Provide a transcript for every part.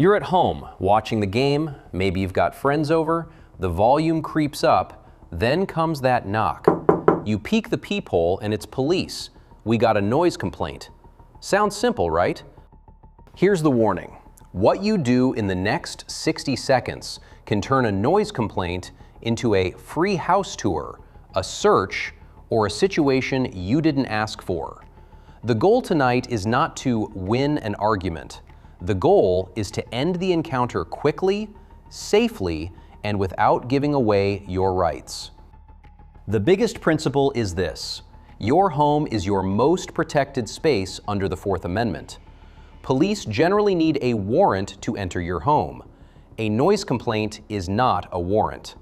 You're at home, watching the game, maybe you've got friends over, the volume creeps up, then comes that knock. You peek the peephole and it's police. We got a noise complaint. Sounds simple, right? Here's the warning. What you do in the next 60 seconds can turn a noise complaint into a free house tour, a search, or a situation you didn't ask for. The goal tonight is not to win an argument. The goal is to end the encounter quickly, safely, and without giving away your rights. The biggest principle is this: your home is your most protected space under the Fourth Amendment. Police generally need a warrant to enter your home. A noise complaint is not a warrant.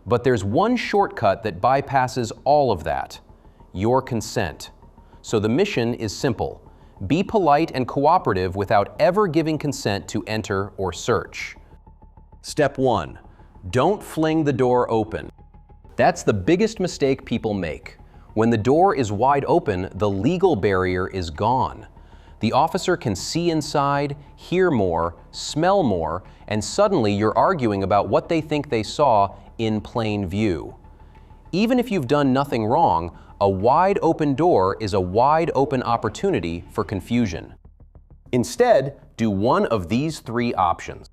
But there's one shortcut that bypasses all of that: your consent. So the mission is simple. Be polite and cooperative without ever giving consent to enter or search. Step 1. Don't fling the door open. That's the biggest mistake people make. When the door is wide open, the legal barrier is gone. The officer can see inside, hear more, smell more, and suddenly you're arguing about what they think they saw in plain view. Even if you've done nothing wrong, a wide open door is a wide open opportunity for confusion. Instead, do one of these three options.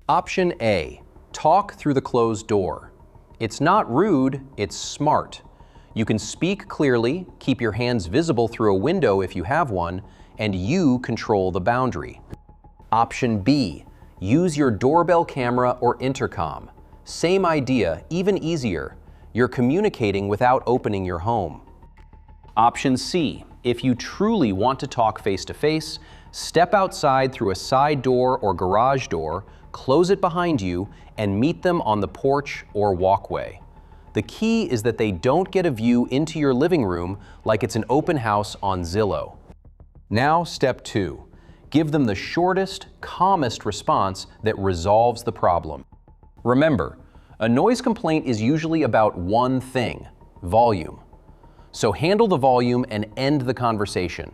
Option A, talk through the closed door. It's not rude, it's smart. You can speak clearly, keep your hands visible through a window if you have one, and you control the boundary. Option B, use your doorbell camera or intercom. Same idea, even easier. You're communicating without opening your home. Option C, if you truly want to talk face-to-face, step outside through a side door or garage door, close it behind you, and meet them on the porch or walkway. The key is that they don't get a view into your living room like it's an open house on Zillow. Now, step 2. Give them the shortest, calmest response that resolves the problem. Remember, a noise complaint is usually about one thing: volume. So handle the volume and end the conversation.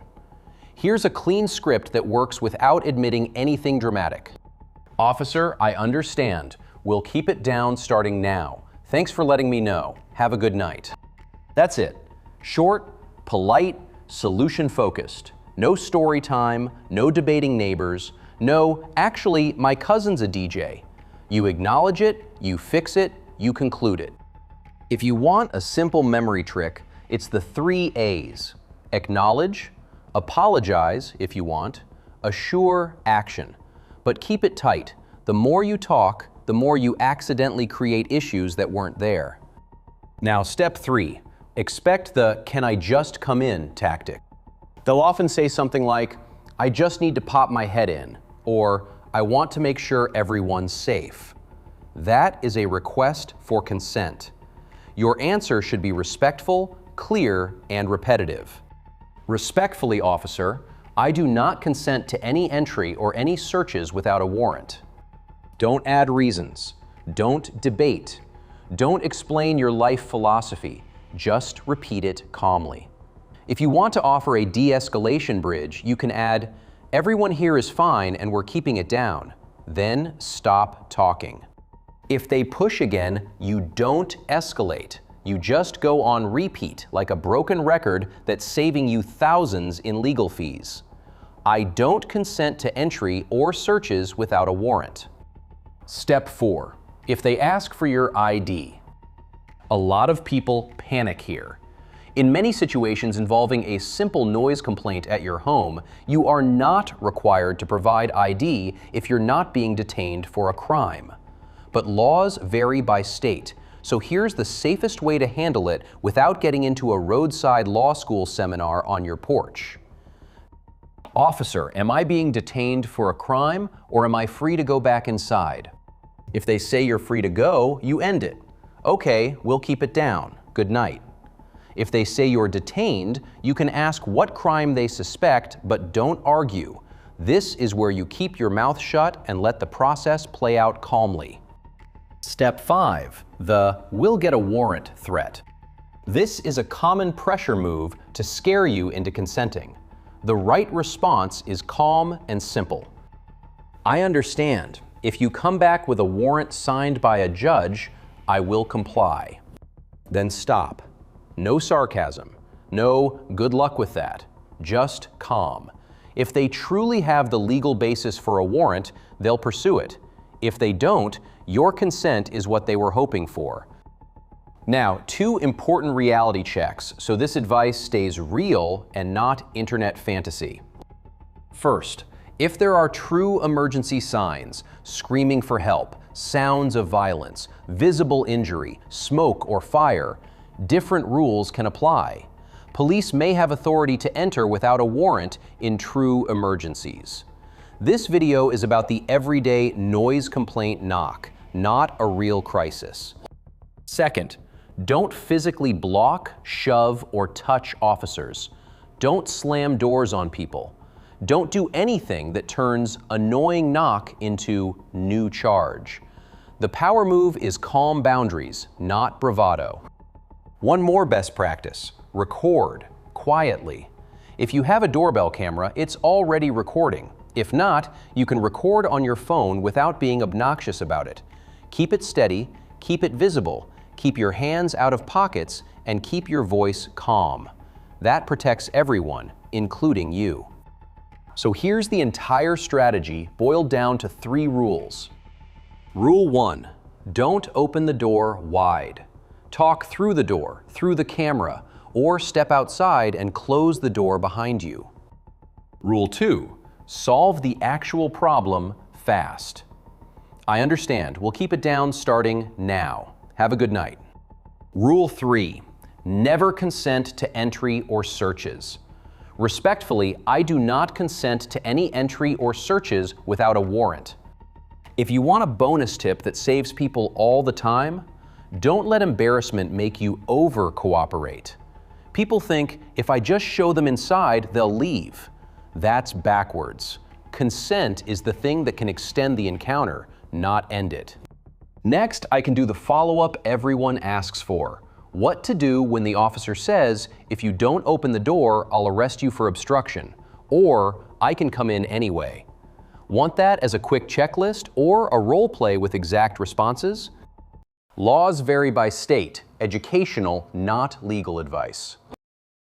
Here's a clean script that works without admitting anything dramatic. Officer, I understand. We'll keep it down starting now. Thanks for letting me know. Have a good night. That's it. Short, polite, solution-focused. No story time, no debating neighbors, no, actually, my cousin's a DJ. You acknowledge it, you fix it, you conclude it. If you want a simple memory trick, it's the 3 A's. Acknowledge, apologize if you want, assure, action. But keep it tight. The more you talk, the more you accidentally create issues that weren't there. Now, step 3. Expect the "can I just come in" tactic. They'll often say something like, "I just need to pop my head in," or "I want to make sure everyone's safe." That is a request for consent. Your answer should be respectful, clear, and repetitive. Respectfully, officer, I do not consent to any entry or any searches without a warrant. Don't add reasons. Don't debate. Don't explain your life philosophy. Just repeat it calmly. If you want to offer a de-escalation bridge, you can add, "Everyone here is fine and we're keeping it down." Then stop talking. If they push again, you don't escalate. You just go on repeat like a broken record that's saving you thousands in legal fees. I don't consent to entry or searches without a warrant. Step 4. If they ask for your ID. A lot of people panic here. In many situations involving a simple noise complaint at your home, you are not required to provide ID if you're not being detained for a crime. But laws vary by state, so here's the safest way to handle it without getting into a roadside law school seminar on your porch. Officer, am I being detained for a crime, or am I free to go back inside? If they say you're free to go, you end it. Okay, we'll keep it down. Good night. If they say you're detained, you can ask what crime they suspect, but don't argue. This is where you keep your mouth shut and let the process play out calmly. Step 5. The "we'll get a warrant" threat. This is a common pressure move to scare you into consenting. The right response is calm and simple. I understand. If you come back with a warrant signed by a judge, I will comply. Then stop. No sarcasm. No good luck with that. Just calm. If they truly have the legal basis for a warrant, they'll pursue it. If they don't, your consent is what they were hoping for. Now, 2 important reality checks so this advice stays real and not internet fantasy. First, if there are true emergency signs, screaming for help, sounds of violence, visible injury, smoke or fire, different rules can apply. Police may have authority to enter without a warrant in true emergencies. This video is about the everyday noise complaint knock, not a real crisis. Second, don't physically block, shove, or touch officers. Don't slam doors on people. Don't do anything that turns annoying knock into new charge. The power move is calm boundaries, not bravado. One more best practice: record quietly. If you have a doorbell camera, it's already recording. If not, you can record on your phone without being obnoxious about it. Keep it steady, keep it visible, keep your hands out of pockets, and keep your voice calm. That protects everyone, including you. So here's the entire strategy boiled down to 3 rules. Rule 1, don't open the door wide. Talk through the door, through the camera, or step outside and close the door behind you. Rule 2, solve the actual problem fast. I understand, we'll keep it down starting now. Have a good night. Rule 3, never consent to entry or searches. Respectfully, I do not consent to any entry or searches without a warrant. If you want a bonus tip that saves people all the time, don't let embarrassment make you over-cooperate. People think, if I just show them inside, they'll leave. That's backwards. Consent is the thing that can extend the encounter, not end it. Next, I can do the follow-up everyone asks for. What to do when the officer says, if you don't open the door, I'll arrest you for obstruction, or I can come in anyway. Want that as a quick checklist or a role play with exact responses? Laws vary by state, educational, not legal advice.